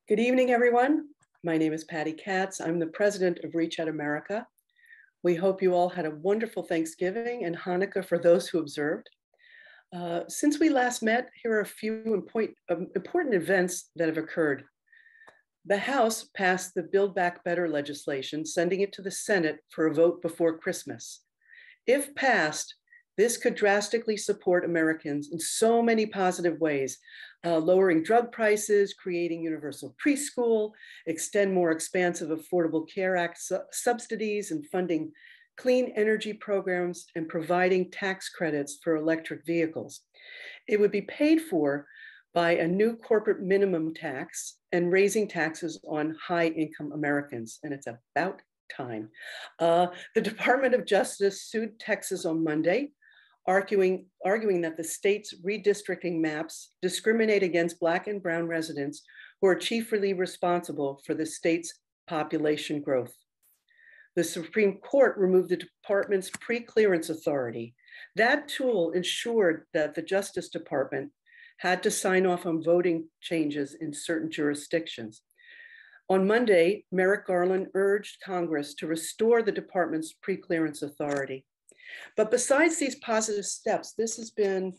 Good evening, everyone. My name is Patty Katz. I'm the president of Reach Out America. We hope you all had a wonderful Thanksgiving and Hanukkah for those who observed. Since we last met, here are a few important events that have occurred. The House passed the Build Back Better legislation, sending it to the Senate for a vote before Christmas. If passed, this could drastically support Americans in so many positive ways, lowering drug prices, creating universal preschool, extend more expansive Affordable Care Act subsidies, and funding clean energy programs and providing tax credits for electric vehicles. It would be paid for by a new corporate minimum tax and raising taxes on high-income Americans, and it's about time. The Department of Justice sued Texas on Monday, arguing that the state's redistricting maps discriminate against Black and Brown residents who are chiefly responsible for the state's population growth. The Supreme Court removed the department's pre-clearance authority. That tool ensured that the Justice Department had to sign off on voting changes in certain jurisdictions. On Monday, Merrick Garland urged Congress to restore the department's pre-clearance authority. But besides these positive steps, this has been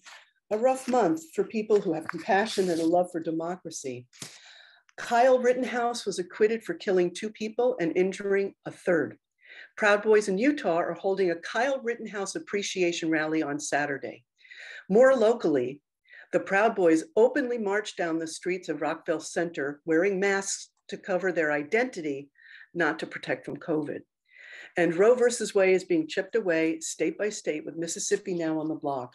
a rough month for people who have compassion and a love for democracy. Kyle Rittenhouse was acquitted for killing 2 people and injuring a 3rd. Proud Boys in Utah are holding a Kyle Rittenhouse appreciation rally on Saturday. More locally, the Proud Boys openly marched down the streets of Rockville Center wearing masks to cover their identity, not to protect from COVID. And Roe versus Wade is being chipped away state by state, with Mississippi now on the block.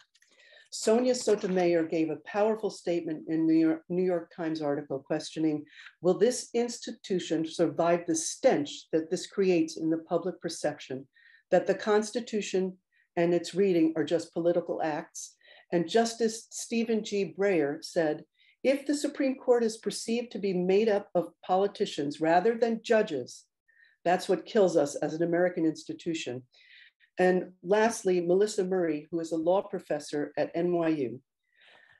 Sonia Sotomayor gave a powerful statement in New York Times article questioning, will this institution survive the stench that this creates in the public perception that the Constitution and its reading are just political acts? And Justice Stephen G. Breyer said, if the Supreme Court is perceived to be made up of politicians rather than judges, that's what kills us as an American institution. And lastly, Melissa Murray, who is a law professor at NYU,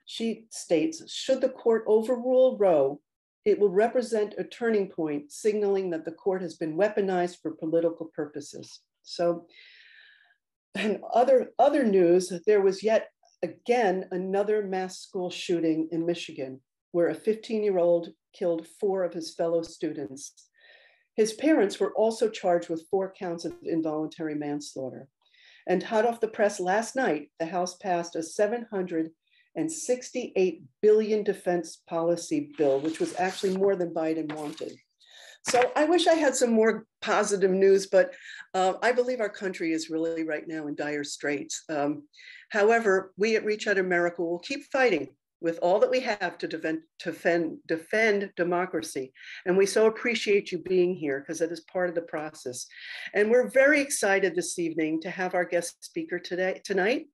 she states, should the court overrule Roe, it will represent a turning point, signaling that the court has been weaponized for political purposes. So, and other news, there was yet again another mass school shooting in Michigan, where a 15-year-old killed 4 of his fellow students. His parents were also charged with 4 counts of involuntary manslaughter. And hot off the press last night, the House passed a $768 billion defense policy bill, which was actually more than Biden wanted. So I wish I had some more positive news, but I believe our country is really right now in dire straits. However, we at Reach Out America will keep fighting with all that we have to defend democracy. And we so appreciate you being here because it is part of the process. And we're very excited this evening to have our guest speaker tonight.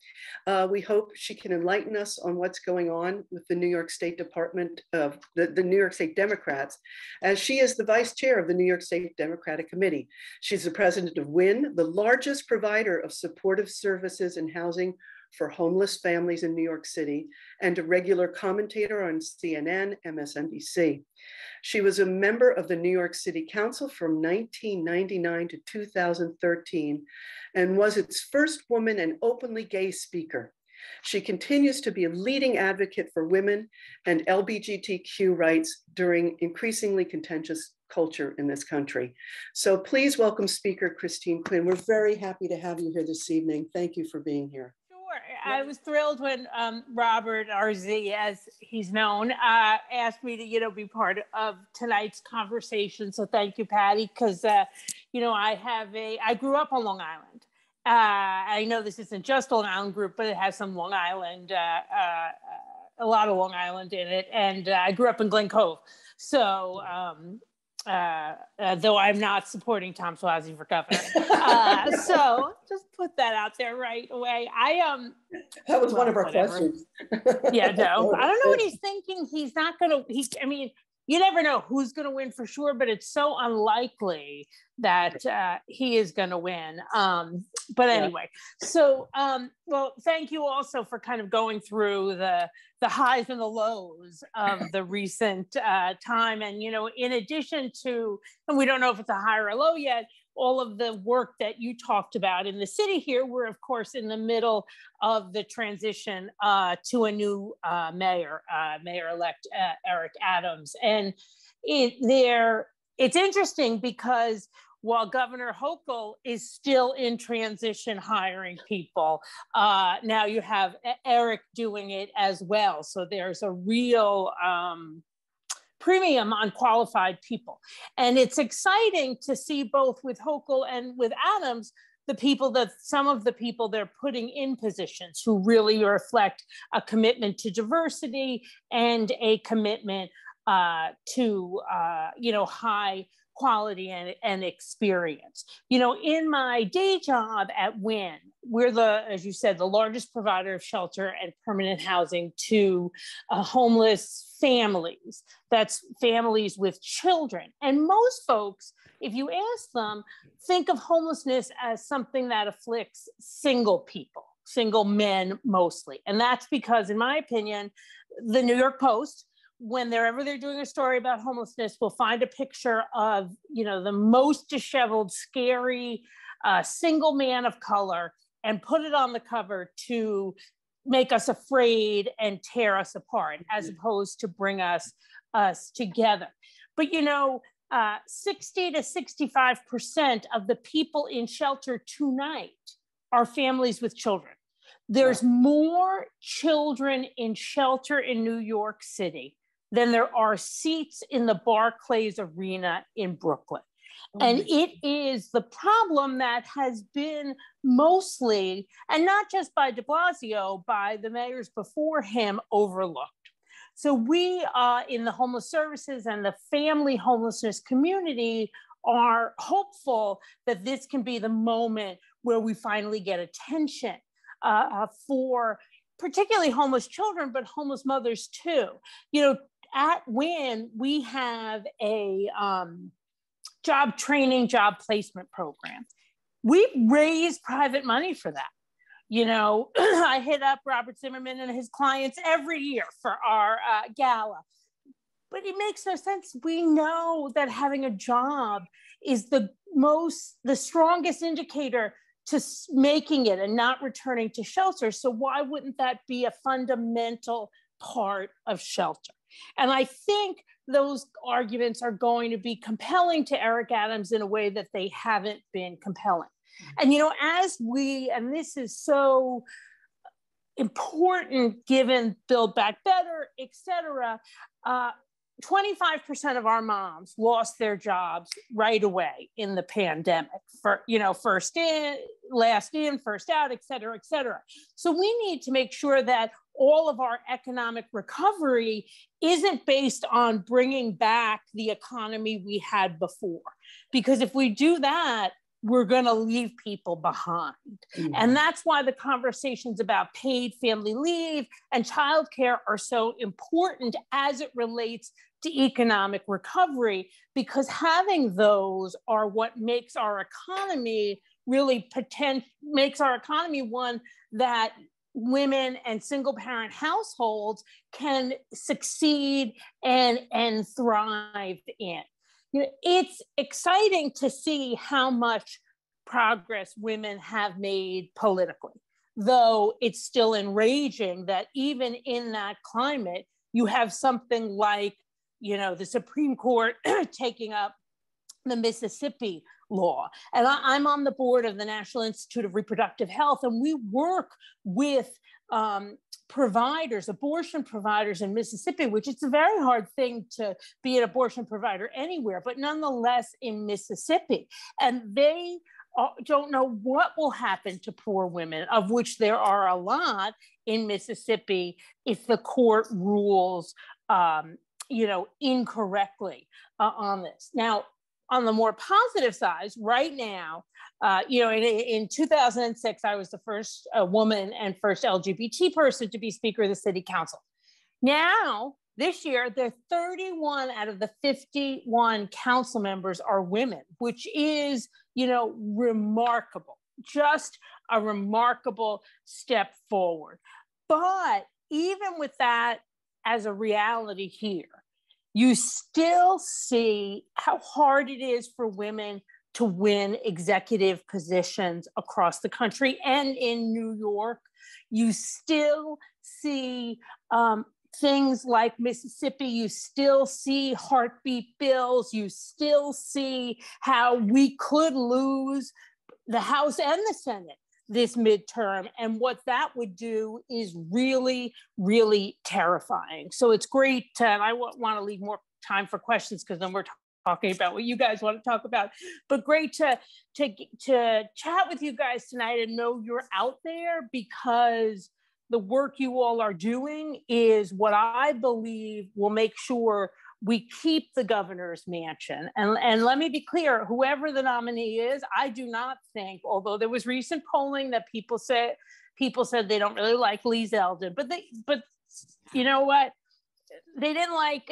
We hope she can enlighten us on what's going on with the New York State Department of the New York State Democrats, as she is the vice chair of the New York State Democratic Committee. She's the president of WIN, the largest provider of supportive services and housing for homeless families in New York City, and a regular commentator on CNN, MSNBC. She was a member of the New York City Council from 1999 to 2013, and was its first woman and openly gay speaker. She continues to be a leading advocate for women and LGBTQ rights during increasingly contentious culture in this country. So please welcome Speaker Christine Quinn. We're very happy to have you here this evening. Thank you for being here. I was thrilled when Robert RZ, as he's known, asked me to, be part of tonight's conversation. So thank you, Patty, because, I grew up on Long Island. I know this isn't just Long Island group, but it has some Long Island, a lot of Long Island in it. And I grew up in Glen Cove. So, though I'm not supporting Tom Swazi for governor. So just put that out there right away. That was one of our questions. Yeah, no, I don't know what he's thinking. He's not going to, you never know who's going to win for sure, but it's so unlikely that he is going to win. But anyway, so, well, thank you also for kind of going through the highs and the lows of the recent time. And, you know, in addition to, and we don't know if it's a high or a low yet, all of the work that you talked about in the city here, we're of course in the middle of the transition to a new mayor, Mayor-elect Eric Adams. And it's interesting because while Governor Hochul is still in transition hiring people, now you have Eric doing it as well. So there's a real premium on qualified people. And it's exciting to see both with Hochul and with Adams, some of the people they're putting in positions who really reflect a commitment to diversity and a commitment to, you know, high quality and experience. You know, in my day job at WIN, we're as you said, the largest provider of shelter and permanent housing to homeless families. That's families with children. And most folks, if you ask them, think of homelessness as something that afflicts single people, single men mostly. And that's because, in my opinion, the New York Post, whenever they're doing a story about homelessness, we'll find a picture of, you know, the most disheveled, scary single man of color and put it on the cover to make us afraid and tear us apart, as opposed to bring us together. But, you know, 60 to 65% of the people in shelter tonight are families with children. There's more children in shelter in New York City than there are seats in the Barclays Arena in Brooklyn. And it is the problem that has been mostly, and not just by de Blasio, by the mayors before him, overlooked. So we in the homeless services and the family homelessness community are hopeful that this can be the moment where we finally get attention for particularly homeless children, but homeless mothers too. You know, at WIN, we have a job training, job placement program. We raise private money for that. You know, I hit up Robert Zimmerman and his clients every year for our gala. But it makes no sense. We know that having a job is the strongest indicator to making it and not returning to shelter. So why wouldn't that be a fundamental part of shelter? And I think those arguments are going to be compelling to Eric Adams in a way that they haven't been compelling. And, you know, and this is so important given Build Back Better, et cetera, 25% of our moms lost their jobs right away in the pandemic. For, you know, first in, last in, first out, et cetera, et cetera. So we need to make sure that all of our economic recovery isn't based on bringing back the economy we had before. Because if we do that, we're going to leave people behind. Mm-hmm. And that's why the conversations about paid family leave and childcare are so important as it relates to economic recovery, because having those are what makes our economy really makes our economy one that women and single parent households can succeed and thrive in. You know, it's exciting to see how much progress women have made politically, though it's still enraging that even in that climate, you have something like, you know, the Supreme Court taking up the Mississippi law. And I'm on the board of the National Institute of Reproductive Health, and we work with providers, abortion providers in Mississippi, which it's a very hard thing to be an abortion provider anywhere, but nonetheless in Mississippi. And they don't know what will happen to poor women, of which there are a lot in Mississippi, if the court rules, you know, incorrectly on this. Now, on the more positive side, right now, you know, in 2006, I was the first woman and first LGBT person to be Speaker of the City Council. Now This year, 31 out of the 51 council members are women, which is, remarkable, just a remarkable step forward. But even with that as a reality here, you still see how hard it is for women to win executive positions across the country and in New York. You still see things like Mississippi. You still see heartbeat bills. You still see how we could lose the House and the Senate this midterm. And what that would do is really, really terrifying. So it's great. And I want to leave more time for questions because then we're talking about what you guys want to talk about. But great to chat with you guys tonight and know you're out there, because the work you all are doing is what I believe will make sure we keep the governor's mansion. And let me be clear, whoever the nominee is, I do not think, although there was recent polling that people said they don't really like Lee Zeldin, but you know what? They didn't like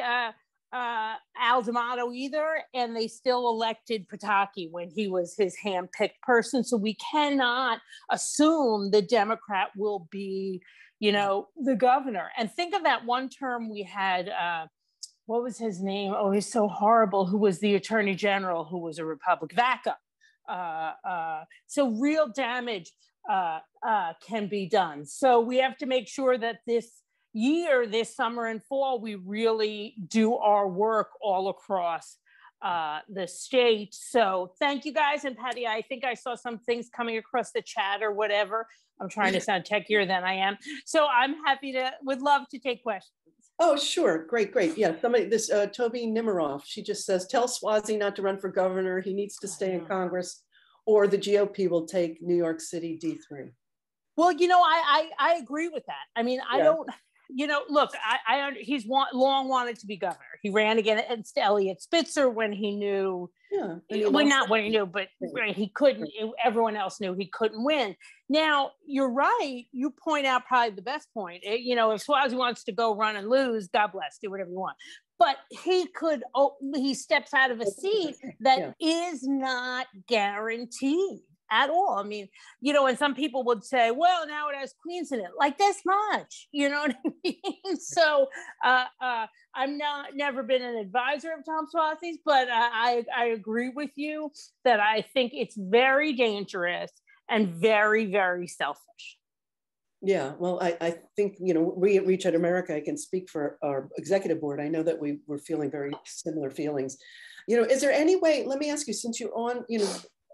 Al D'Amato either, and they still elected Pataki when he was his hand-picked person. So we cannot assume the Democrat will be, the governor. And think of that one term we had, what was his name? Oh, he's so horrible. Who was the attorney general who was a Republican? Vaca. So real damage can be done. So we have to make sure that this summer and fall, we really do our work all across the state. So thank you guys. And Patty, I think I saw some things coming across the chat or whatever. I'm trying to sound techier than I am. So I'm would love to take questions. Oh, sure. Great. Yeah. Toby Nimiroff, she just says, tell Swazi not to run for governor. He needs to stay in Congress, or the GOP will take New York City D3. Well, I agree with that. I mean, I don't, look, he's long wanted to be governor. He ran against Eliot Spitzer when he knew, not when he knew, but he couldn't, everyone else knew he couldn't win. Now, you're right. You point out probably the best point. If Swazi wants to go run and lose, God bless, do whatever you want. But he steps out of a seat that is not guaranteed at all. I mean, and some people would say, well, now it has Queens in it, like this much, you know what I mean? So I'm never been an advisor of Tom Swazi's, but I agree with you that I think it's very dangerous and very, very selfish. Yeah, well, I think, we at Reach Out America, I can speak for our executive board. I know that we were feeling very similar feelings. Is there any way, let me ask you, since you're on,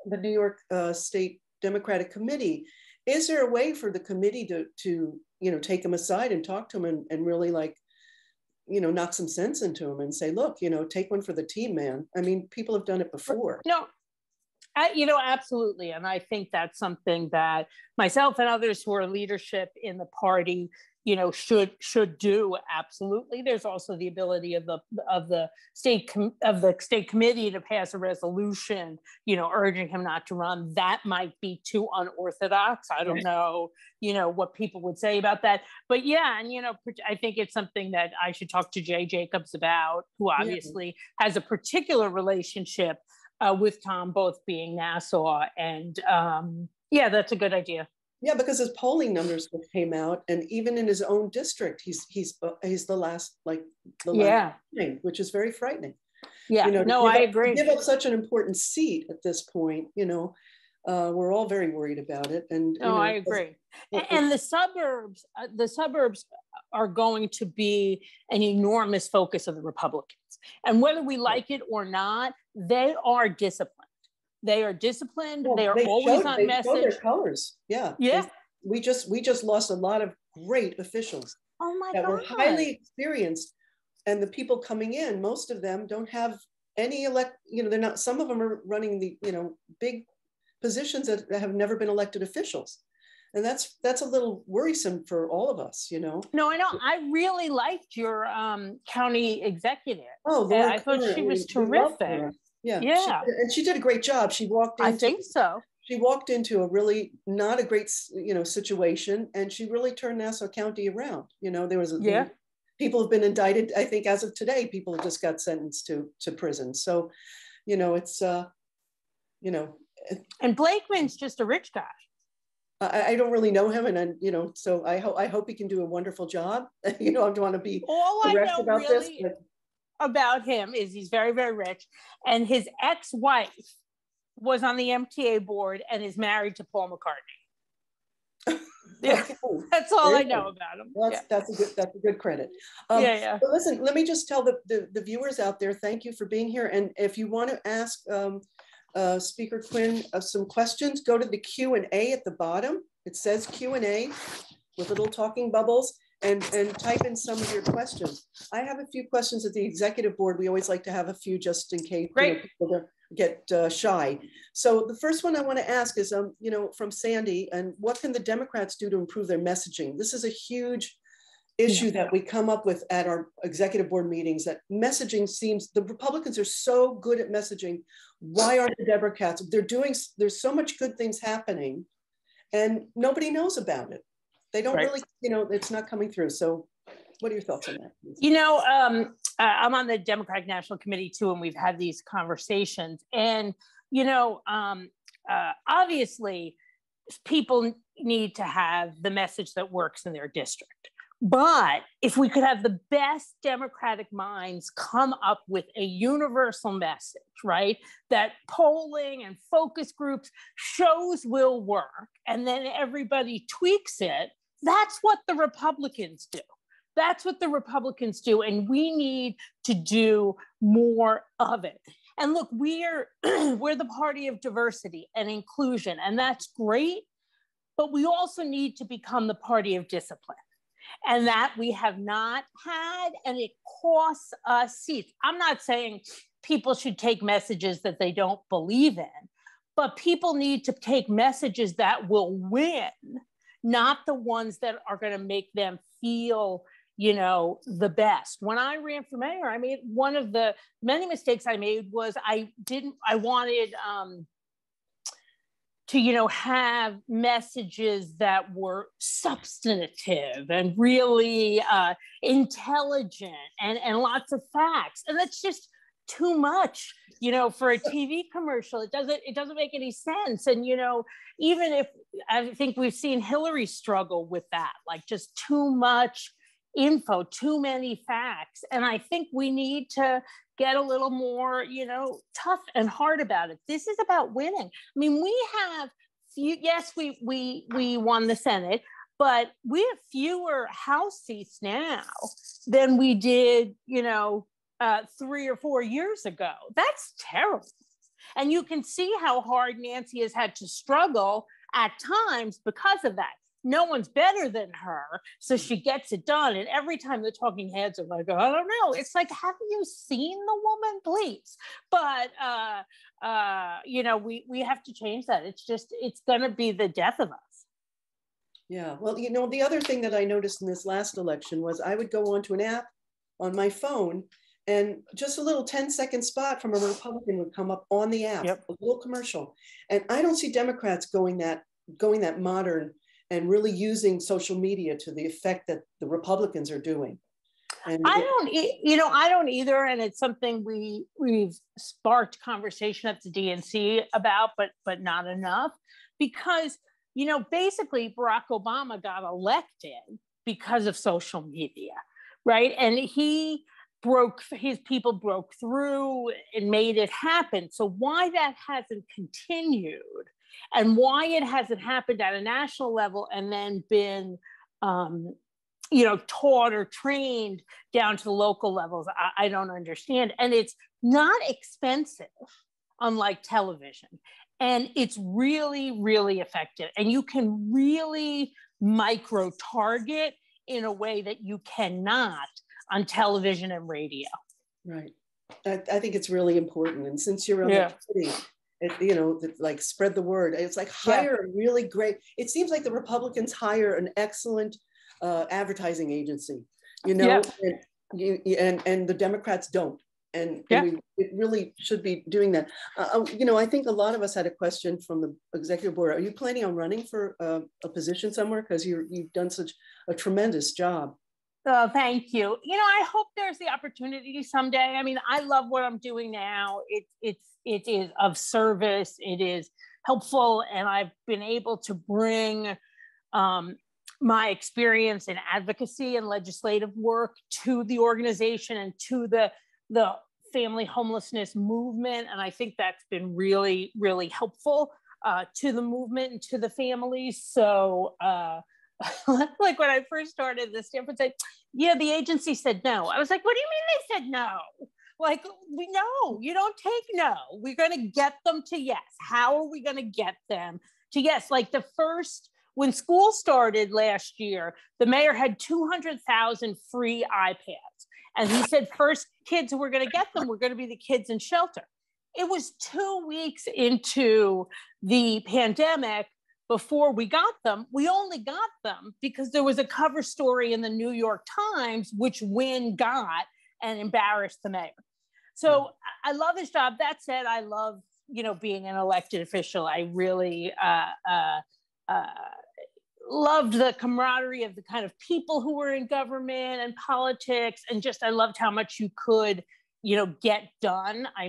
the New York State Democratic Committee, is there a way for the committee to take him aside and talk to him and really knock some sense into him and say, look, take one for the team, man. I mean, people have done it before. No, absolutely. And I think that's something that myself and others who are leadership in the party, should do. Absolutely. There's also the ability of the state committee to pass a resolution, urging him not to run. That might be too unorthodox. I don't know, what people would say about that. But yeah, and I think it's something that I should talk to Jay Jacobs about, who obviously has a particular relationship with Tom, both being Nassau, and that's a good idea. Yeah, because his polling numbers came out, and even in his own district, he's the last thing, which is very frightening. Yeah, I agree. To give up such an important seat at this point, we're all very worried about it. And I agree. And the suburbs are going to be an enormous focus of the Republicans. And whether we like it or not, they are disciplined. They are disciplined. Well, they are always on message. Show their colors. Yeah. We just lost a lot of great officials. Oh my that God. were highly experienced, and the people coming in, most of them don't have any they're not. Some of them are running the big positions that have never been elected officials, and that's a little worrisome for all of us. No, I know. I really liked your county executive. Oh, I thought she was terrific. Yeah. She did a great job. She walked into, I think so. She walked into a really not a great, situation, and she really turned Nassau County around. There was people have been indicted. I think as of today, people just got sentenced to prison. So, you know, it's, you know. And Blakeman's just a rich guy. I don't really know him, and you know, so I hope he can do a wonderful job. You know, I don't want to be all I know about really this, about him is he's very, very rich, and his ex-wife was on the MTA board and is married to Paul McCartney. Yeah, okay. That's all I know about him. Well, that's a good credit. Yeah. But listen, let me just tell the viewers out there, thank you for being here. And if you want to ask Speaker Quinn some questions, go to the Q&A at the bottom. It says Q&A with little talking bubbles, and type in some of your questions. I have a few questions at the executive board. We always like to have a few just in case people get shy. So the first one I want to ask is, you know, from Sandy, and what can the Democrats do to improve their messaging? This is a huge issue that we come up with at our executive board meetings, that messaging seems, the Republicans are so good at messaging. Why aren't the Democrats? There's so much good things happening and nobody knows about it. They don't really, you know, it's not coming through. So what are your thoughts on that? You know, I'm on the Democratic National Committee too, and we've had these conversations. And, you know, obviously people need to have the message that works in their district. But if we could have the best Democratic minds come up with a universal message, right, that polling and focus groups shows will work, and then everybody tweaks it, that's what the Republicans do. That's what the Republicans do, and we need to do more of it. And look, we're the party of diversity and inclusion, and that's great, but we also need to become the party of discipline. And that we have not had, and it costs us seats. I'm not saying people should take messages that they don't believe in, but people need to take messages that will win, not the ones that are going to make them feel, you know, the best. When I ran for mayor, I made one of the many mistakes I made was I wanted to, you know, have messages that were substantive and really intelligent and lots of facts. And that's just too much, you know, for a TV commercial. It doesn't make any sense. And, you know, even if I think we've seen Hillary struggle with that, like just too much info, too many facts. And I think we need to get a little more, you know, tough and hard about it. This is about winning. I mean, we have yes, we won the Senate, but we have fewer House seats now than we did, you know, 3 or 4 years ago. That's terrible. And you can see how hard Nancy has had to struggle at times because of that. No one's better than her, so she gets it done. And every time the talking heads are like, I don't know. It's like, have you seen the woman, please? But, you know, we have to change that. It's going to be the death of us. Yeah, well, you know, the other thing that I noticed in this last election was I would go onto an app on my phone, and just a little 10-second spot from a Republican would come up on the app, a little commercial. And I don't see Democrats going that modern and really using social media to the effect that the Republicans are doing. And I don't either. And it's something we've sparked conversation at the DNC about, but not enough, because, you know, basically Barack Obama got elected because of social media, right? And his people broke through and made it happen. So why that hasn't continued and why it hasn't happened at a national level and then been, you know, taught or trained down to the local levels, I don't understand. And it's not expensive, unlike television. And it's really, really effective. And you can really micro-target in a way that you cannot on television and radio. Right. I think it's really important. And since you're on the committee, you know, like spread the word. It's like hire a really great, it seems like the Republicans hire an excellent advertising agency, you know, and the Democrats don't. And it really should be doing that. You know, I think a lot of us had a question from the executive board. Are you planning on running for a position somewhere? Because you've done such a tremendous job. Oh, thank you. You know, I hope there's the opportunity someday. I mean, I love what I'm doing now. It is of service. It is helpful, and I've been able to bring my experience in advocacy and legislative work to the organization and to the family homelessness movement. And I think that's been really, really helpful to the movement and to the families. So like when I first started this, Stanford said, yeah, the agency said no. I was like, what do you mean they said no? Like, no, you don't take no. We're going to get them to yes. How are we going to get them to yes? Like when school started last year, the mayor had 200,000 free iPads. And he said, first kids who were going to get them were going to be the kids in shelter. It was 2 weeks into the pandemic before we got them. We only got them because there was a cover story in the New York Times, which Wynn got and embarrassed the mayor. So I love his job. That said, I love, being an elected official. I really loved the camaraderie of the kind of people who were in government and politics. And just, I loved how much you could, get done. I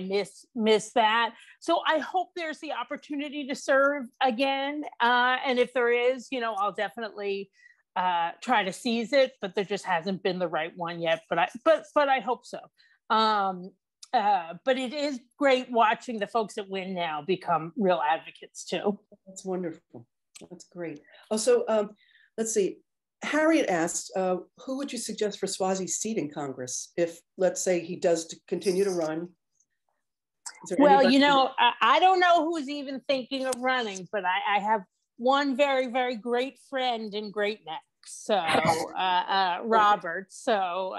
miss that. So I hope there's the opportunity to serve again. And if there is, I'll definitely try to seize it, but there just hasn't been the right one yet. But I hope so. But it is great watching the folks that win now become real advocates too. That's wonderful. That's great. Also, let's see. Harriet asked, who would you suggest for Swazi's seat in Congress if, let's say, he does continue to run? Well, I don't know who's even thinking of running, but I have one very, very great friend in Great Neck. So Robert. So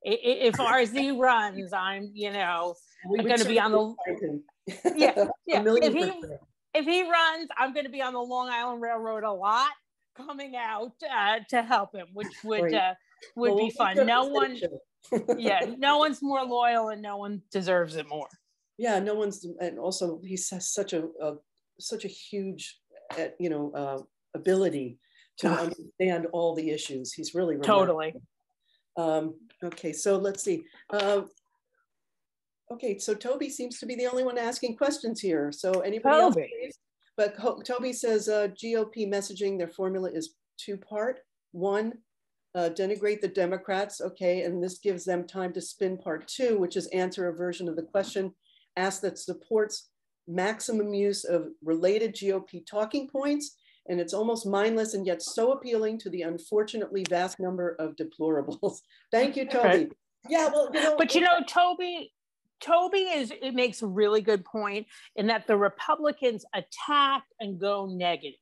if RZ runs, I'm, I'm going to be on the yeah. If he runs, I'm going to be on the Long Island Railroad a lot, coming out to help him, which would be fun. No one's more loyal, and no one deserves it more. Yeah, no one's, and also he has such a huge, ability to understand all the issues. He's really totally. Okay, so let's see. Okay, so Toby seems to be the only one asking questions here. So anybody else, please? But Toby says GOP messaging, their formula is two-part. One, denigrate the Democrats, okay, and this gives them time to spin part two, which is answer a version of the question asked that supports maximum use of related GOP talking points, and it's almost mindless and yet so appealing to the unfortunately vast number of deplorables. Thank you, Toby. Okay. Yeah, well, but Toby makes a really good point in that the Republicans attack and go negative.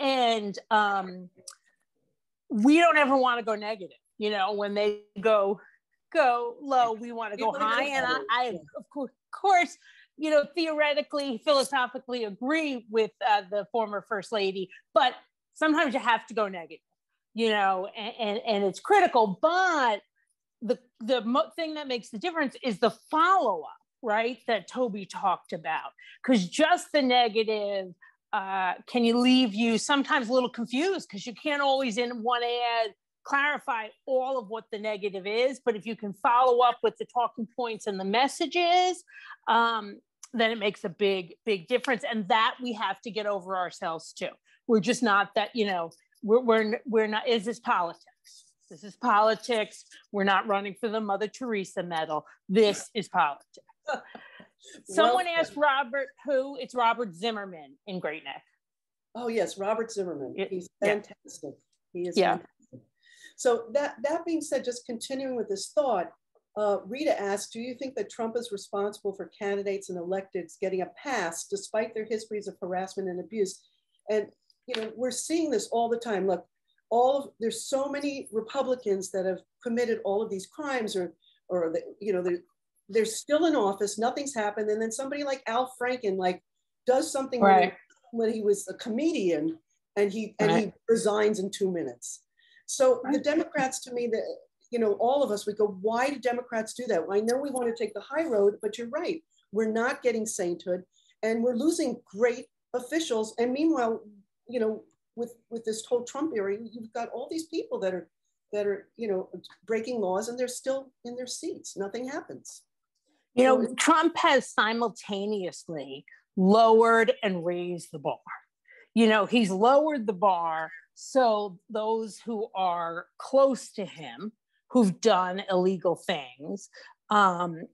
And we don't ever want to go negative. When they go low, we want to go high. And I of course, theoretically, philosophically agree with the former First Lady, but sometimes you have to go negative, and it's critical. But the thing that makes the difference is the follow-up, right, that Toby talked about. Because just the negative can leave you sometimes a little confused, because you can't always in one ad clarify all of what the negative is. But if you can follow up with the talking points and the messages, then it makes a big, big difference. And that we have to get over ourselves too. We're just not that, we're not, is this politics? This is politics. We're not running for the Mother Teresa medal. This is politics. Someone asked Robert who. It's Robert Zimmerman in Great Neck. Oh yes, Robert Zimmerman. He's fantastic. Yeah. He is fantastic. So that being said, just continuing with this thought, Rita asked, do you think that Trump is responsible for candidates and electeds getting a pass despite their histories of harassment and abuse? And we're seeing this all the time. Look, there's so many Republicans that have committed all of these crimes, or they're still in office, nothing's happened, and then somebody like Al Franken does something when he was a comedian, and he resigns in 2 minutes. So the Democrats, to me, all of us, we go, why do Democrats do that? Well, I know we want to take the high road, but you're right. We're not getting sainthood, and we're losing great officials. And meanwhile, with this whole Trump era, you've got all these people that are that are, you know, breaking laws, and they're still in their seats. Nothing happens. You know, Trump has simultaneously lowered and raised the bar. You know, he's lowered the bar so those who are close to him, who've done illegal things, have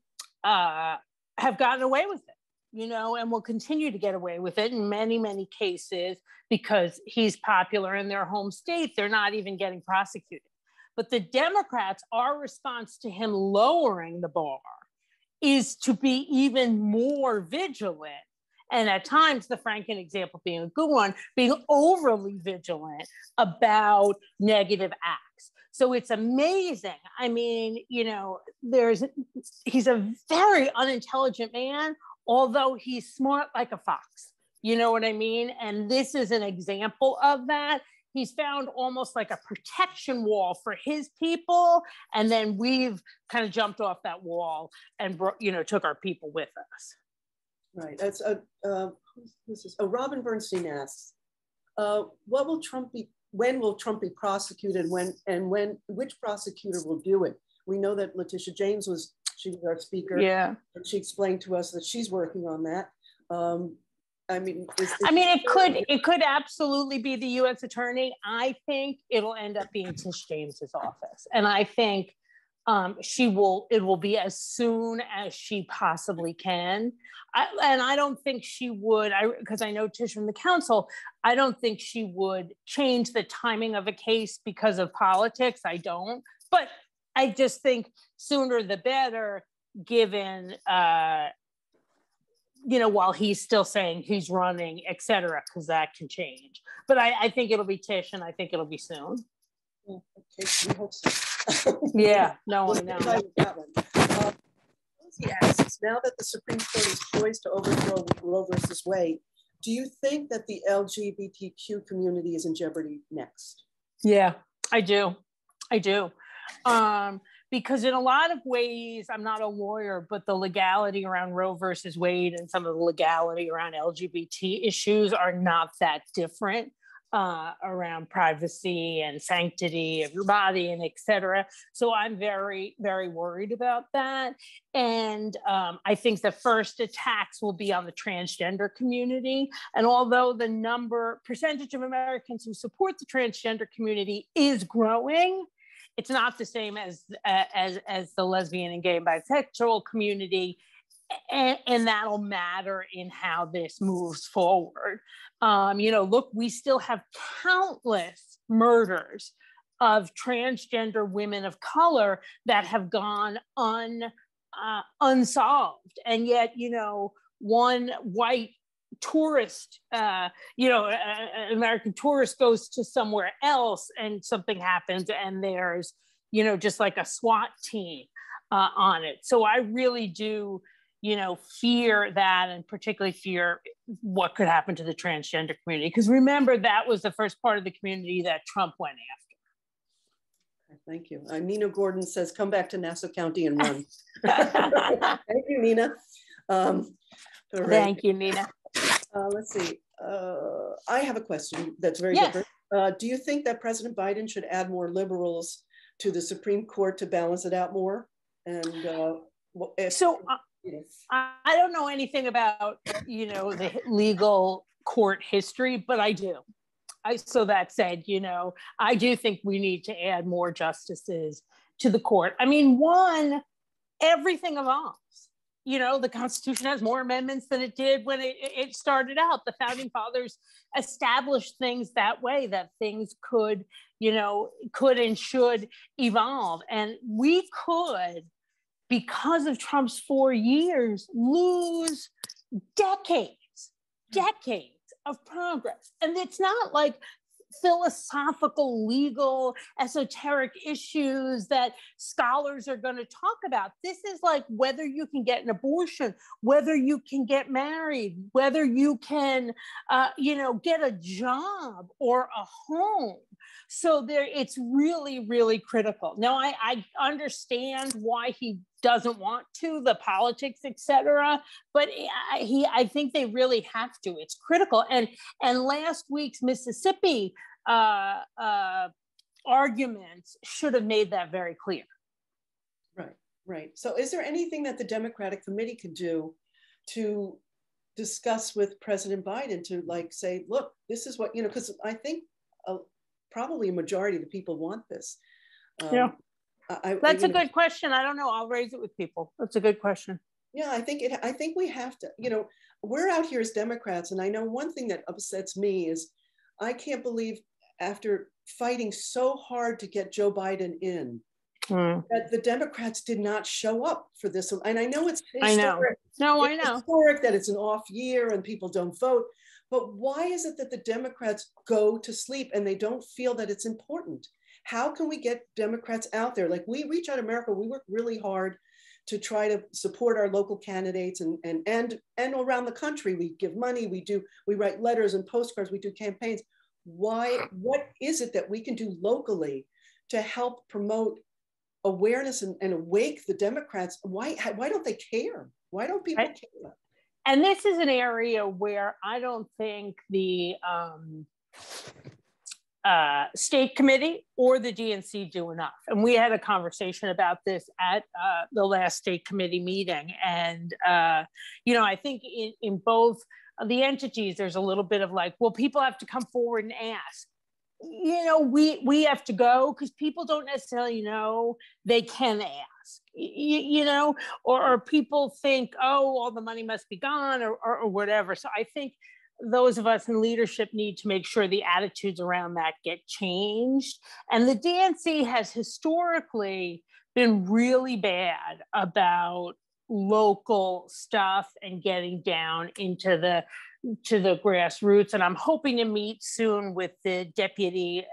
gotten away with it, you know, and will continue to get away with it in many, many cases because he's popular in their home state. They're not even getting prosecuted. But the Democrats, our response to him lowering the bar is to be even more vigilant. And at times, the Franken example being a good one, being overly vigilant about negative acts. So it's amazing. I mean, you know, he's a very unintelligent man, although he's smart like a fox. You know what I mean? And this is an example of that. He's found almost like a protection wall for his people. And then we've kind of jumped off that wall and, you know, took our people with us. Right. That's who's this? Robin Bernstein asks, what will Trump be? When will Trump be prosecuted? Which prosecutor will do it? We know that Letitia James was our speaker. Yeah. And she explained to us that she's working on that. It could absolutely be the U.S. attorney. I think it'll end up being Tish James's office, and I think it will be as soon as she possibly can. I don't think she would, because I know Tish from the council, I don't think she would change the timing of a case because of politics. I don't, but I just think sooner the better, given, you know, while he's still saying he's running, et cetera, because that can change. But I think it'll be Tish, and I think it'll be soon. Okay, we hope so. Yeah, no, I know. He asks, now that the Supreme Court is poised to overthrow Roe versus Wade, do you think that the LGBTQ community is in jeopardy next? Yeah, I do. Because in a lot of ways, I'm not a lawyer, but the legality around Roe versus Wade and some of the legality around LGBT issues are not that different. Around privacy and sanctity of your body and et cetera. So I'm very, very worried about that. And I think the first attacks will be on the transgender community. And although the percentage of Americans who support the transgender community is growing, it's not the same as the lesbian and gay and bisexual community. And that'll matter in how this moves forward. You know, look, we still have countless murders of transgender women of color that have gone unsolved. And yet, you know, one white tourist, an American tourist goes to somewhere else and something happens and there's, you know, just like a SWAT team on it. So I really do, you know, fear that, and particularly fear what could happen to the transgender community. Because remember, that was the first part of the community that Trump went after. Thank you. Nina Gordon says, come back to Nassau County and run. Thank you, Nina. Thank you, Nina. Let's see. I have a question that's very different. Do you think that President Biden should add more liberals to the Supreme Court to balance it out more? And yes. I don't know anything about, you know, the legal court history, but I do. So that said, you know, I do think we need to add more justices to the court. I mean, everything evolves. You know, the Constitution has more amendments than it did when it started out. The Founding Fathers established things that way, that things could and should evolve. And we could, because of Trump's 4 years, lose decades of progress. And it's not like philosophical, legal, esoteric issues that scholars are going to talk about. This is like whether you can get an abortion, whether you can get married, whether you can, get a job or a home. So it's really, really critical. Now, I understand why he doesn't want to, the politics, et cetera, but I think they really have to. It's critical. And last week's Mississippi arguments should have made that very clear. Right, right. So is there anything that the Democratic Committee could do to discuss with President Biden to like say, look, this is what, because I think probably a majority of the people want this. Yeah, that's a good question. I don't know. I'll raise it with people. That's a good question. Yeah, I think we have to, we're out here as Democrats. And I know one thing that upsets me is I can't believe after fighting so hard to get Joe Biden in, that the Democrats did not show up for this. And I know it's historic. I know. No, I know. Historic that it's an off year and people don't vote. But why is it that the Democrats go to sleep and they don't feel that it's important? How can we get Democrats out there? Like we Reach Out America, we work really hard to try to support our local candidates and around the country. We give money, we write letters and postcards, we do campaigns. What is it that we can do locally to help promote awareness and awake the Democrats? Why don't they care? Why don't people care? And this is an area where I don't think the state committee or the DNC do enough. And we had a conversation about this at the last state committee meeting. And, I think in both the entities, there's a little bit of like, well, people have to come forward and ask. We have to go because people don't necessarily know they can ask, or people think, oh, all the money must be gone or whatever. So I think those of us in leadership need to make sure the attitudes around that get changed. And the DNC has historically been really bad about local stuff and getting down into the grassroots. And I'm hoping to meet soon with the deputy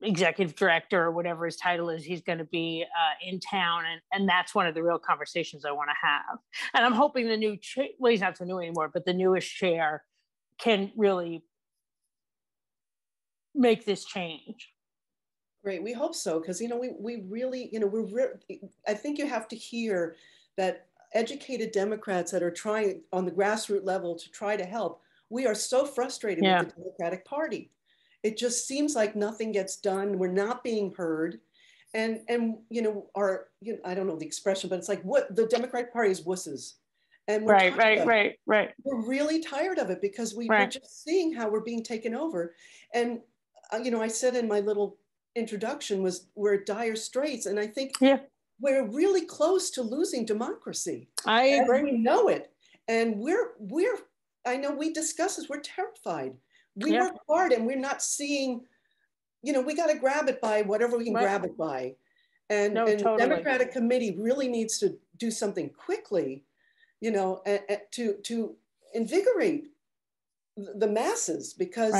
executive director or whatever his title is. He's going to be in town. And that's one of the real conversations I want to have. And I'm hoping the new, he's not so new anymore, but the newest chair can really make this change. Great, we hope so, because we really, I think you have to hear that educated Democrats that are trying on the grassroots level to try to help. We are so frustrated with the Democratic Party. It just seems like nothing gets done. We're not being heard, and I don't know the expression, but it's like what the Democratic Party is wusses, and we're right. We're really tired of it because we're just seeing how we're being taken over, and I said in my little introduction we're at dire straits, and I think we're really close to losing democracy. I agree. We know it, and I know we discuss this. We're terrified. We work hard, and we're not seeing. We got to grab it by whatever we can grab it by, and the Democratic Committee really needs to do something quickly, to invigorate the masses because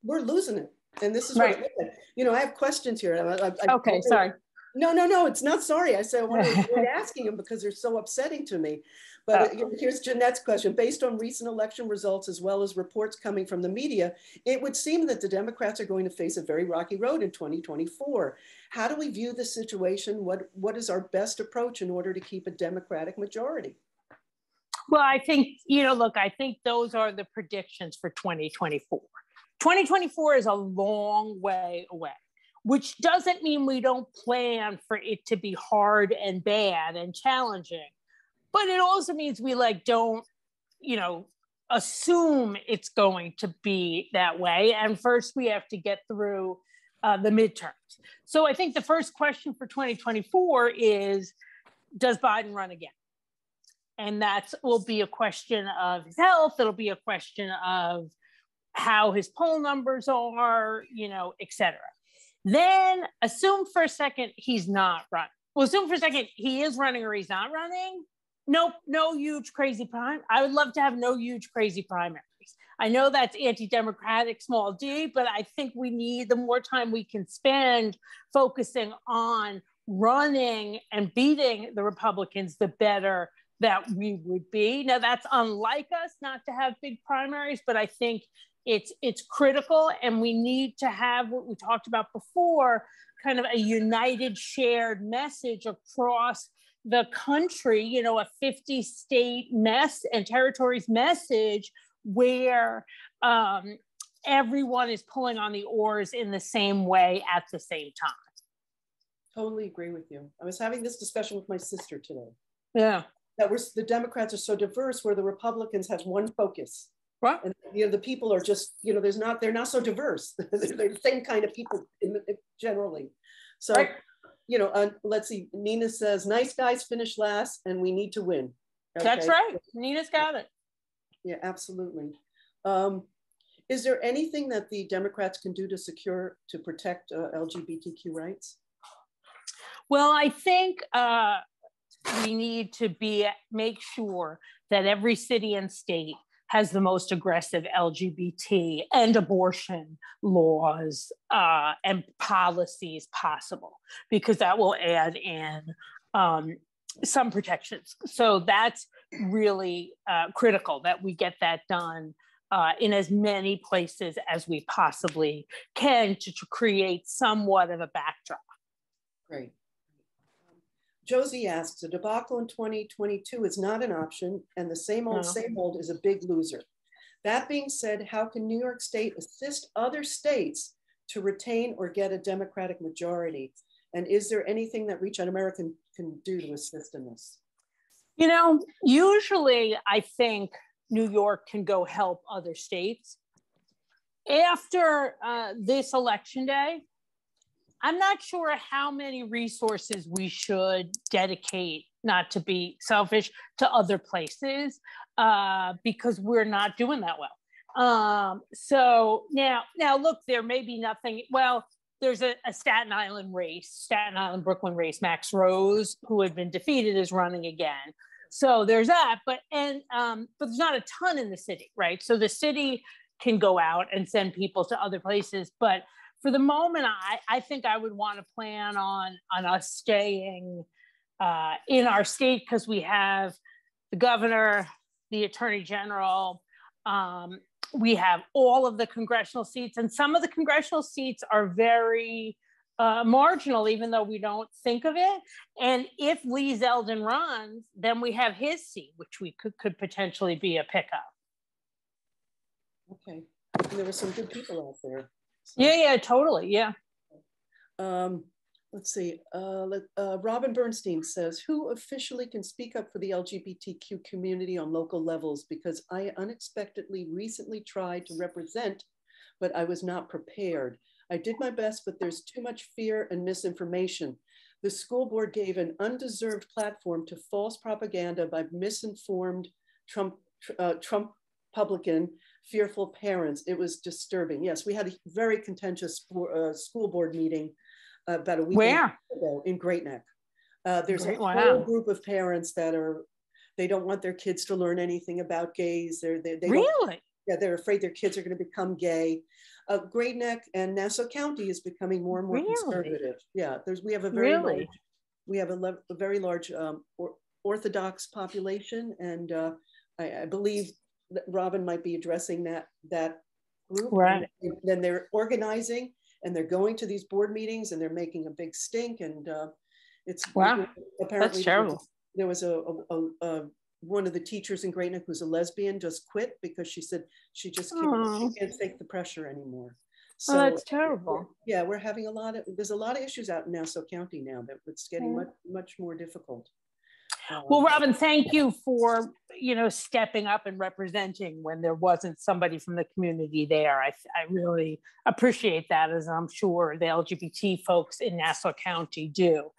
we're losing it. And this is what I have questions here. Okay, sorry. No, it's not sorry. I said I want to avoid asking them because they're so upsetting to me. But here's Jeanette's question. Based on recent election results, as well as reports coming from the media, it would seem that the Democrats are going to face a very rocky road in 2024. How do we view the situation? What is our best approach in order to keep a Democratic majority? Well, I think, I think those are the predictions for 2024. 2024 is a long way away, which doesn't mean we don't plan for it to be hard and bad and challenging. But it also means we don't, assume it's going to be that way. And first we have to get through the midterms. So I think the first question for 2024 is, does Biden run again? And that will be a question of his health. It'll be a question of how his poll numbers are, et cetera. Then assume for a second he's not running. Well, assume for a second he is running or he's not running. Nope, no huge crazy prime. I would love to have no huge crazy primaries. I know that's anti-democratic, small d, but I think we need the more time we can spend focusing on running and beating the Republicans, the better that we would be. Now, that's unlike us not to have big primaries, but I think it's critical, and we need to have what we talked about before, kind of a united, shared message across the country, a 50-state and territories message where everyone is pulling on the oars in the same way at the same time. Totally agree with you. I was having this discussion with my sister today. Yeah. That the Democrats are so diverse, where the Republicans have one focus. Right. And the people are just, they're not so diverse. They're the same kind of people generally. So, right. Let's see. Nina says, nice guys finish last and we need to win. Okay? That's right. Nina's got it. Yeah, absolutely. Is there anything that the Democrats can do to protect LGBTQ rights? Well, I think we need to make sure that every city and state has the most aggressive LGBT and abortion laws and policies possible, because that will add in some protections. So that's really critical that we get that done in as many places as we possibly can to create somewhat of a backdrop. Great. Josie asks, a debacle in 2022 is not an option, and the same old is a big loser. That being said, how can New York State assist other states to retain or get a Democratic majority? And is there anything that Reach Out America can do to assist in this? Usually I think New York can go help other states. After this election day, I'm not sure how many resources we should dedicate, not to be selfish, to other places because we're not doing that well. So now look, there may be nothing. Well, there's a Staten Island Brooklyn race. Max Rose, who had been defeated, is running again. So there's that. But there's not a ton in the city, right? So the city can go out and send people to other places, but for the moment, I think I would want to plan on us staying in our state, because we have the governor, the attorney general, we have all of the congressional seats, and some of the congressional seats are very marginal, even though we don't think of it. And if Lee Zeldin runs, then we have his seat, which we could potentially be a pickup. Okay, there were some good people out there. So, yeah, totally, yeah. Let's see. Robin Bernstein says, who officially can speak up for the LGBTQ community on local levels? Because I unexpectedly recently tried to represent, but I was not prepared. I did my best, but there's too much fear and misinformation. The school board gave an undeserved platform to false propaganda by misinformed Trump Republican fearful parents. It was disturbing. Yes, we had a very contentious school board meeting about a week ago in Great Neck. There's a whole group of parents that they don't want their kids to learn anything about gays. They really? Yeah, they're afraid their kids are going to become gay. Great Neck and Nassau County is becoming more and more conservative. Yeah, we have a very large Orthodox population, and I believe that Robin might be addressing that group. Right. And then they're organizing and they're going to these board meetings and they're making a big stink, and it's apparently that's terrible. There was one of the teachers in Great Neck who's a lesbian just quit because she said she just can't take the pressure anymore. So that's terrible. Yeah, we're having there's a lot of issues out in Nassau County now that it's getting much more difficult. Well, Robin, thank you for stepping up and representing when there wasn't somebody from the community there. I really appreciate that, as I'm sure the LGBT folks in Nassau County do.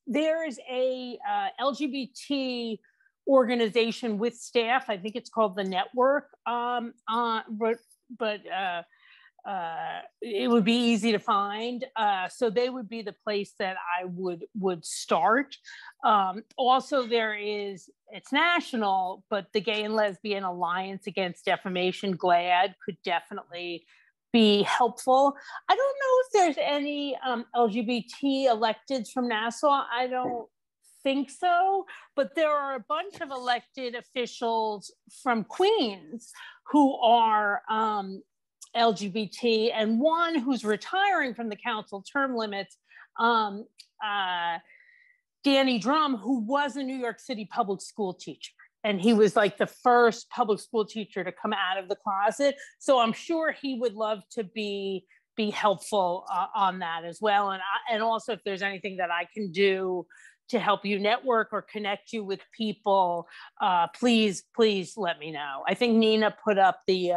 There's a LGBT organization with staff. I think it's called the Network, but it would be easy to find. So they would be the place that I would start. Also, it's national, but the Gay and Lesbian Alliance Against Defamation, GLAAD, could definitely be helpful. I don't know if there's any LGBT electeds from Nassau. I don't think so, but there are a bunch of elected officials from Queens who are LGBT, and one who's retiring from the council term limits, Danny Drumm, who was a New York City public school teacher. and he was like the first public school teacher to come out of the closet. So I'm sure he would love to be helpful on that as well. And also if there's anything that I can do to help you network or connect you with people, please let me know. I think Nina put up the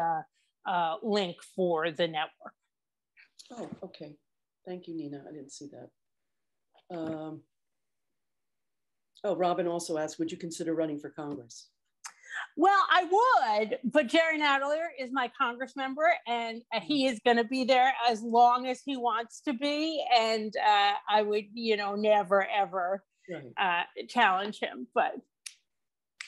link for the network. Oh, okay. Thank you, Nina. I didn't see that. Oh, Robin also asked, would you consider running for Congress? Well, I would, but Jerry Nadler is my Congress member, and he is going to be there as long as he wants to be. And I would, never, ever challenge him. But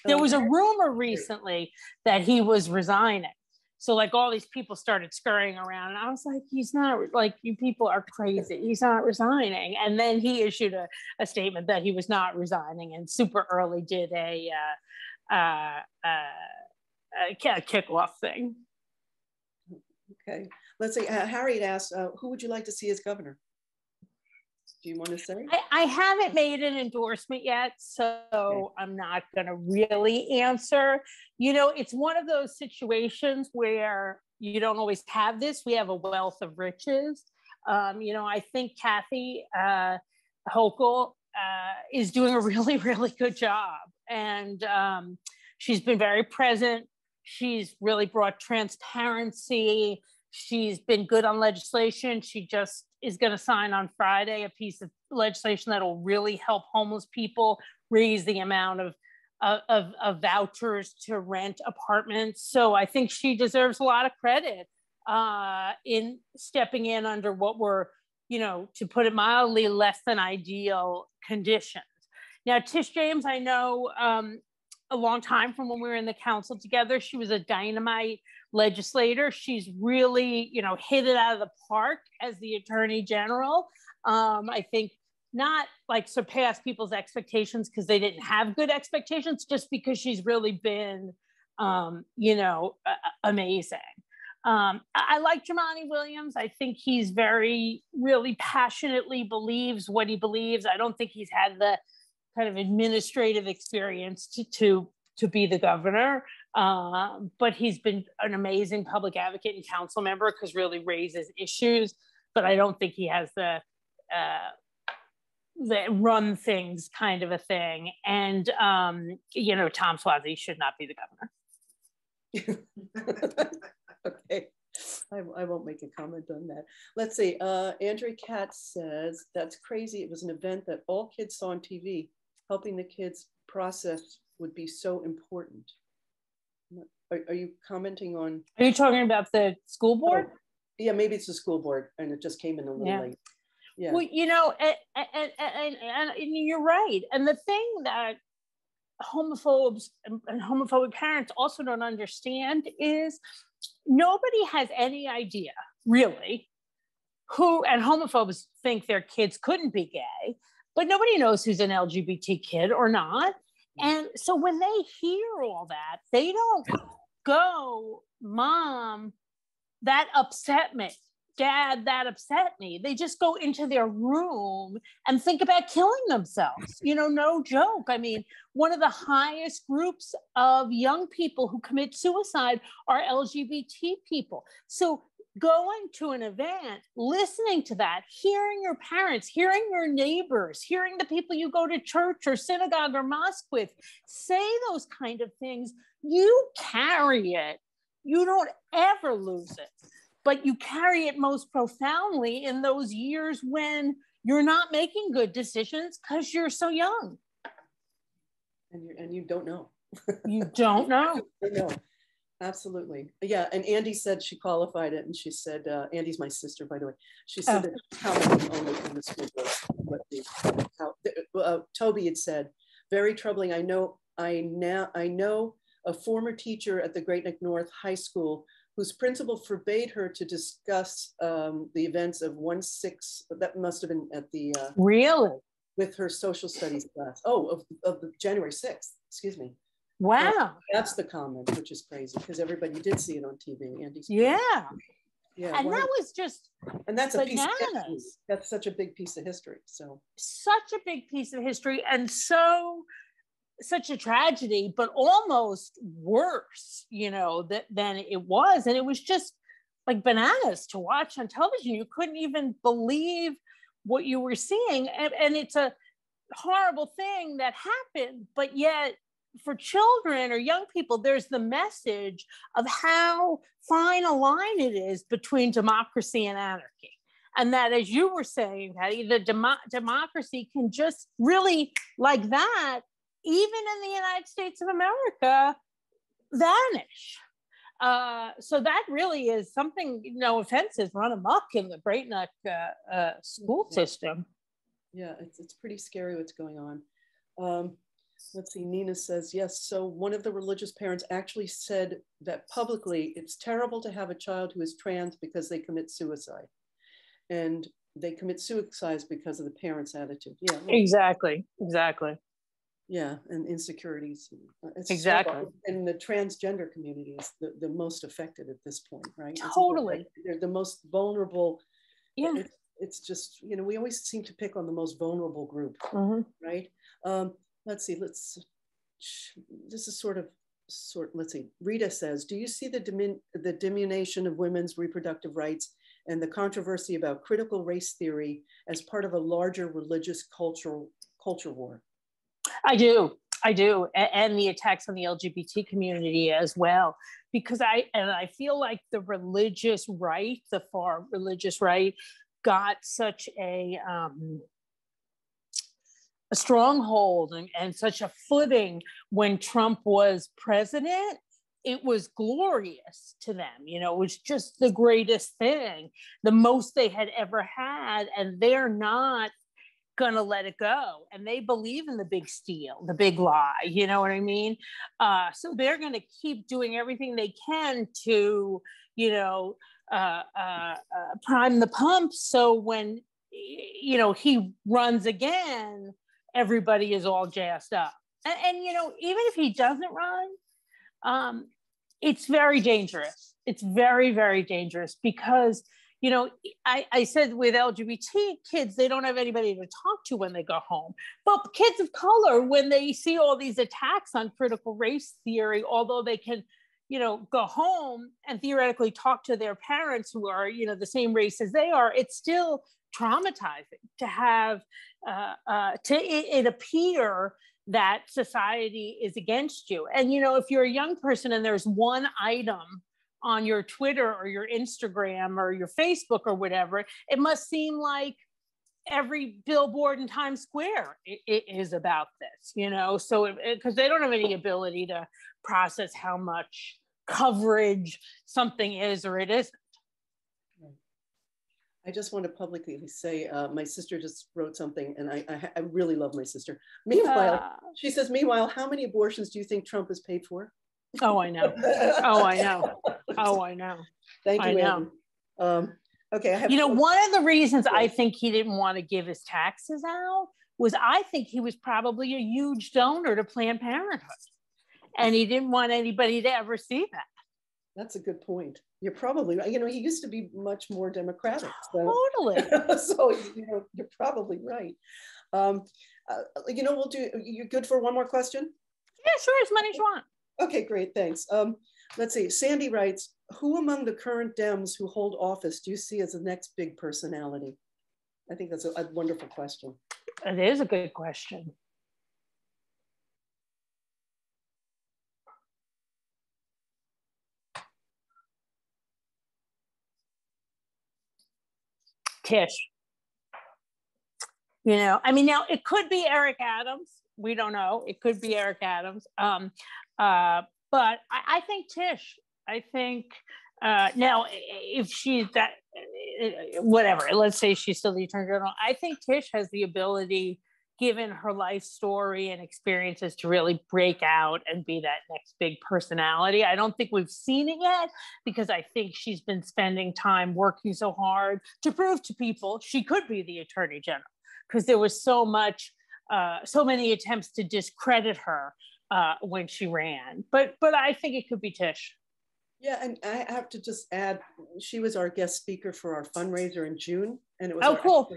there was a rumor recently that he was resigning. So like all these people started scurrying around, and I was like, he's not, like, you people are crazy. He's not resigning. And then he issued a statement that he was not resigning, and super early did a kickoff thing. Okay, let's see. Harriet asked, who would you like to see as governor? Do you want to say? I haven't made an endorsement yet, so okay. I'm not going to really answer. It's one of those situations where you don't always have this. We have a wealth of riches. I think Kathy Hochul is doing a really, really good job. And she's been very present. She's really brought transparency. She's been good on legislation. She just is going to sign on Friday a piece of legislation that will really help homeless people raise the amount of vouchers to rent apartments. So I think she deserves a lot of credit in stepping in under what were, to put it mildly, less than ideal conditions. Now, Tish James, I know a long time from when we were in the council together. She was a dynamite legislator. She's really, hit it out of the park as the Attorney General. I think not like surpass people's expectations because they didn't have good expectations, just because she's really been, amazing. I like Jumaane Williams. I think he's really passionately believes what he believes. I don't think he's had the kind of administrative experience to be the governor, but he's been an amazing public advocate and council member because really raises issues. But I don't think he has the run things kind of a thing. And Tom Swazi should not be the governor. Okay, I won't make a comment on that. Let's see. Andrea Katz says, that's crazy. It was an event that all kids saw on TV. Helping the kids process would be so important. Are you commenting on? Are you talking about the school board? Oh, yeah, maybe it's the school board and it just came in a little late. Yeah. Well, and you're right. And the thing that homophobes and homophobic parents also don't understand is nobody has any idea, really, and homophobes think their kids couldn't be gay, but nobody knows who's an LGBT kid or not. And so when they hear all that, they don't go, Mom, that upset me. Dad, that upset me. They just go into their room and think about killing themselves. No joke. I mean, one of the highest groups of young people who commit suicide are LGBT people. So going to an event, listening to that, hearing your parents, hearing your neighbors, hearing the people you go to church or synagogue or mosque with say those kind of things, you carry it. You don't ever lose it. But you carry it most profoundly in those years when you're not making good decisions because you're so young. And you don't know. You don't know. I know. Absolutely. Yeah. And Andy said she qualified it. And she said, Andy's my sister, by the way. She said that commenting only from the school board. Toby had said, very troubling. I know a former teacher at the Great Neck North High School whose principal forbade her to discuss the events of 1/6, that must have been at the- Really? With her social studies class. Oh, of the January 6th, excuse me. Wow. That's the comment, which is crazy because everybody did see it on TV. Andy's yeah. Yeah. And that was just and that's bananas. A piece of history. That's such a big piece of history. So such a big piece of history. And so such a tragedy, but almost worse, than it was. And it was just like bananas to watch on television. You couldn't even believe what you were seeing. And it's a horrible thing that happened, but yet for children or young people, there's the message of how fine a line it is between democracy and anarchy. And that, as you were saying, Patty, the democracy can just really, like that, even in the United States of America, vanish. So that really is something, no offense, is run amok in the breakneck school system. Yeah, it's pretty scary what's going on. Let's see, Nina says, yes, so one of the religious parents actually said that publicly, it's terrible to have a child who is trans because they commit suicide. And they commit suicide because of the parents' attitude. Yeah. Well, exactly. Yeah, and insecurities. Exactly. And the transgender community is the most affected at this point, right? Totally. They're the most vulnerable. Yeah. It's just, we always seem to pick on the most vulnerable group, right? Let's see, this is let's see. Rita says, do you see the diminution of women's reproductive rights and the controversy about critical race theory as part of a larger religious culture war? I do. And the attacks on the LGBT community as well, because I feel like the religious right, the far religious right, got such a stronghold and such a footing when Trump was president. It was glorious to them. It was just the greatest thing, the most they had ever had. And they're not going to let it go. And they believe in the big steal, the big lie. You know what I mean? So they're going to keep doing everything they can to, prime the pump. So when, he runs again, everybody is all jazzed up. And even if he doesn't run, it's very dangerous. It's very, very dangerous because, I said with LGBT kids, they don't have anybody to talk to when they go home. But kids of color, when they see all these attacks on critical race theory, although they can, go home and theoretically talk to their parents who are, the same race as they are, it's still traumatizing to have, it appear that society is against you. And, if you're a young person and there's one item on your Twitter or your Instagram or your Facebook or whatever, it must seem like every billboard in Times Square it is about this, so because they don't have any ability to process how much coverage something is or it isn't. I just want to publicly say, my sister just wrote something, and I really love my sister. Meanwhile, she says, how many abortions do you think Trump has paid for? Oh, I know. I know. Thank you, Andy. Okay, I have. One of the reasons I think he didn't want to give his taxes out was I think he was probably a huge donor to Planned Parenthood, and he didn't want anybody to ever see that. That's a good point. You're probably right. He used to be much more democratic. So, totally. So you're probably right. We'll do. You're good for one more question? Yeah, sure, as many as you want. Okay, great, thanks. Let's see, Sandy writes, who among the current Dems who hold office do you see as the next big personality? I think that's a wonderful question. It is a good question. Tish. Now it could be Eric Adams. We don't know. It could be Eric Adams. But I think Tish. I think now if she's that, whatever, let's say she's still the Attorney General, I think Tish has the ability, given her life story and experiences, to really break out and be that next big personality. I don't think we've seen it yet because I think she's been spending time working so hard to prove to people she could be the Attorney General, because there was so many attempts to discredit her when she ran. But I think it could be Tish. Yeah, and I have to just add, she was our guest speaker for our fundraiser in June, and it was cool.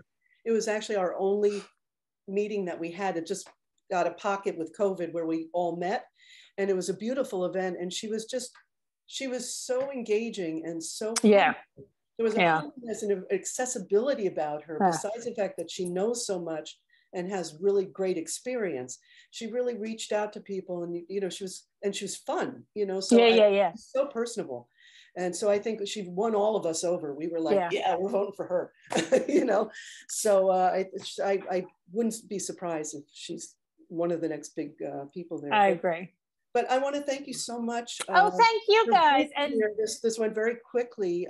It was actually our only meeting that we had. It just out of pocket with COVID where we all met. And it was a beautiful event. And she was so engaging and so yeah. humble. There was a humbleness and accessibility about her, besides the fact that she knows so much and has really great experience. She really reached out to people, and you know, she was fun, you know, so so personable. And so I think she won all of us over. We were like, yeah, we're voting for her, you know. So I wouldn't be surprised if she's one of the next big people there. I agree. But I want to thank you so much. Oh, thank you guys. And this went very quickly.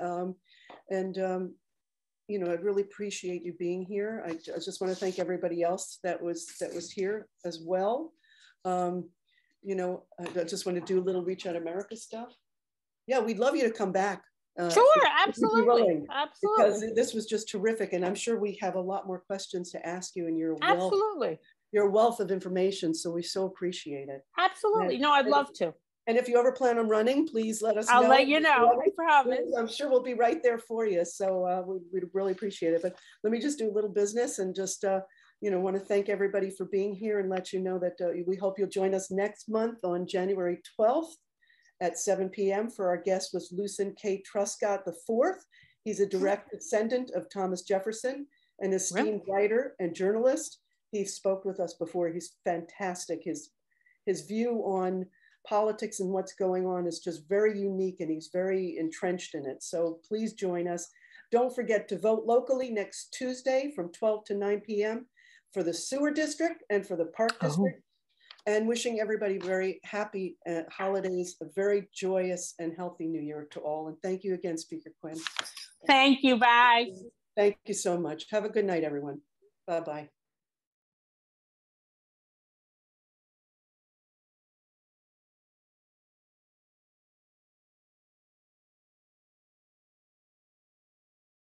You know, I really appreciate you being here. I just want to thank everybody else that was here as well. You know, I just want to do a little Reach Out America stuff. Yeah, we'd love you to come back. Sure, absolutely. Absolutely. Because this was just terrific. And I'm sure we have a lot more questions to ask you, and your wealth of information. So we so appreciate it. Absolutely. No, I'd love to. And if you ever plan on running, please let us know. I'll let you know. I promise. I'm sure we'll be right there for you. So we'd really appreciate it. But let me just do a little business and just, you know, want to thank everybody for being here and let you know that we hope you'll join us next month on January 12th at 7 p.m. for our guest was Lucien K. Truscott IV. He's a direct descendant of Thomas Jefferson, an esteemed writer and journalist. He spoke with us before. He's fantastic. His view on politics and what's going on is just very unique, and he's very entrenched in it. So please join us. Don't forget to vote locally next Tuesday from 12 to 9 p.m. for the sewer district and for the park district. And wishing everybody very happy holidays, a very joyous and healthy new year to all. And thank you again, Speaker Quinn. Thank you. Bye. Thank you so much. Have a good night, everyone. Bye-bye.